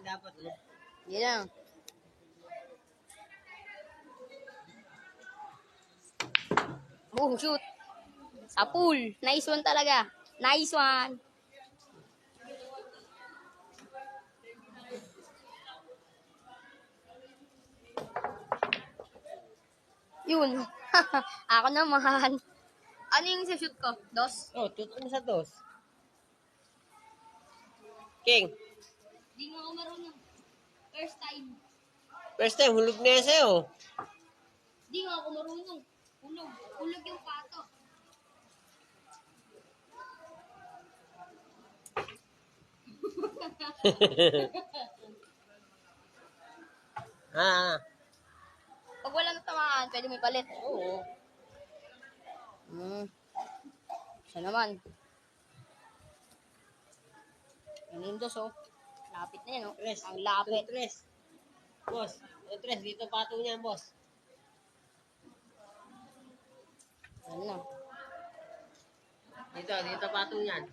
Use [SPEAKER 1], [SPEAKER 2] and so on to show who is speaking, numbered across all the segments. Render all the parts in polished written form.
[SPEAKER 1] dapat.
[SPEAKER 2] Yan lang. Oh, shoot. Sa pool. Nice one talaga. Nice one. Yun. Ako naman. Ano yung shoot ko? Dos?
[SPEAKER 1] Oh, tutok mo sa dos. King,
[SPEAKER 2] Di nga ako marunong. First time.
[SPEAKER 1] first time, hulog na yan sa'yo.
[SPEAKER 2] Di nga ako marunong. Hulog. Hulog yung pato.
[SPEAKER 1] Ah,
[SPEAKER 2] Pag wala natamaan, pwede may palit.
[SPEAKER 1] oo.
[SPEAKER 2] Siya naman. Yung Windows, oh. Lapit na yan, oh.
[SPEAKER 1] Tres.
[SPEAKER 2] Ang lapit.
[SPEAKER 1] Tres. Boss, tres. Dito pato niyan, boss.
[SPEAKER 2] Ano na?
[SPEAKER 1] Dito pato niyan.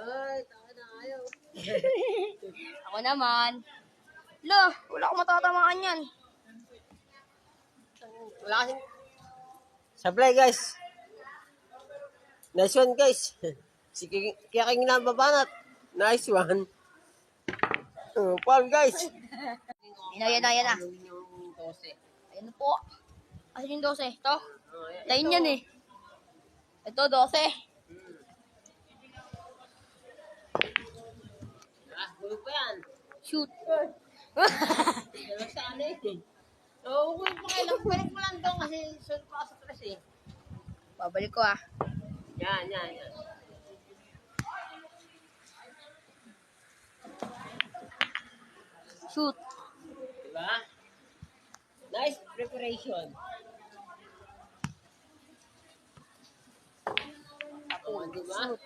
[SPEAKER 1] Ay, taka na ayaw.
[SPEAKER 2] Ako naman. Wala akong matatamaan yan.
[SPEAKER 1] Wala kasing... Sablay, guys. Nice one, guys. Si Kaya King na babanat. Nice one. Paul, guys.
[SPEAKER 2] Yan na.
[SPEAKER 1] Yung 12.
[SPEAKER 2] Ayan na po. Asan yung 12? Ito? Line yan eh. Ito, 12.
[SPEAKER 1] Hulog pa yan.
[SPEAKER 2] Shoot.
[SPEAKER 1] Dalawa sa ano eh. Oo, hulog pa kayo. Balik mo lang doon kasi sunod pa sa tres eh.
[SPEAKER 2] Babalik ko ah.
[SPEAKER 1] Yan.
[SPEAKER 2] Shoot.
[SPEAKER 1] Diba? Nice preparation. Oo, diba?
[SPEAKER 2] Shoot.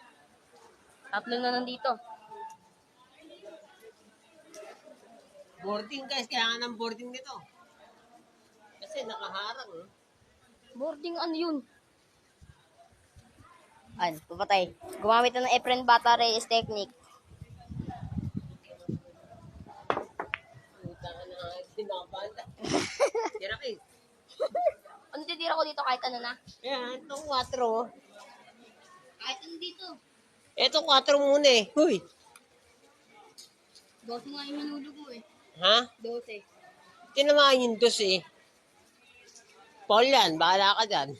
[SPEAKER 2] Tatlo na nandito.
[SPEAKER 1] Boarding guys, kaya nga ng boarding nito. Kasi nakaharang. Eh.
[SPEAKER 2] Boarding ano yun? Ayan, papatay. Gumamit na ng Efren Bata Reyes technique.
[SPEAKER 1] Puta ka na, sinabanda. Tira King.
[SPEAKER 2] Ano titira ko dito kahit ano na?
[SPEAKER 1] Yan, itong 4.
[SPEAKER 2] Kahit ano dito.
[SPEAKER 1] Itong 4 muna eh. Huy.
[SPEAKER 2] 12 nga yung minulo ko eh.
[SPEAKER 1] Ha?
[SPEAKER 2] 12.
[SPEAKER 1] Tinamaan yung 2 eh. Paul yan, bahala ka dyan.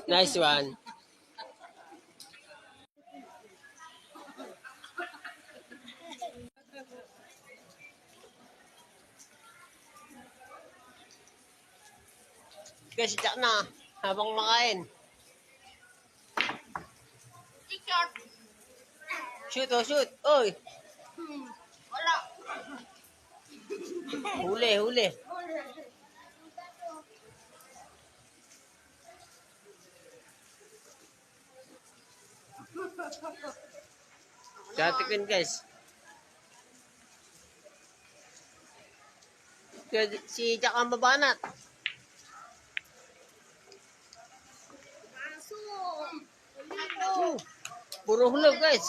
[SPEAKER 1] Nice one. Kasi tsak na, habang makain.
[SPEAKER 2] T-shirt.
[SPEAKER 1] Shoot, oh shoot. Oy,
[SPEAKER 2] Wala.
[SPEAKER 1] huli. Tatikin guys. Si Jack ang babanat. Puro hulog guys.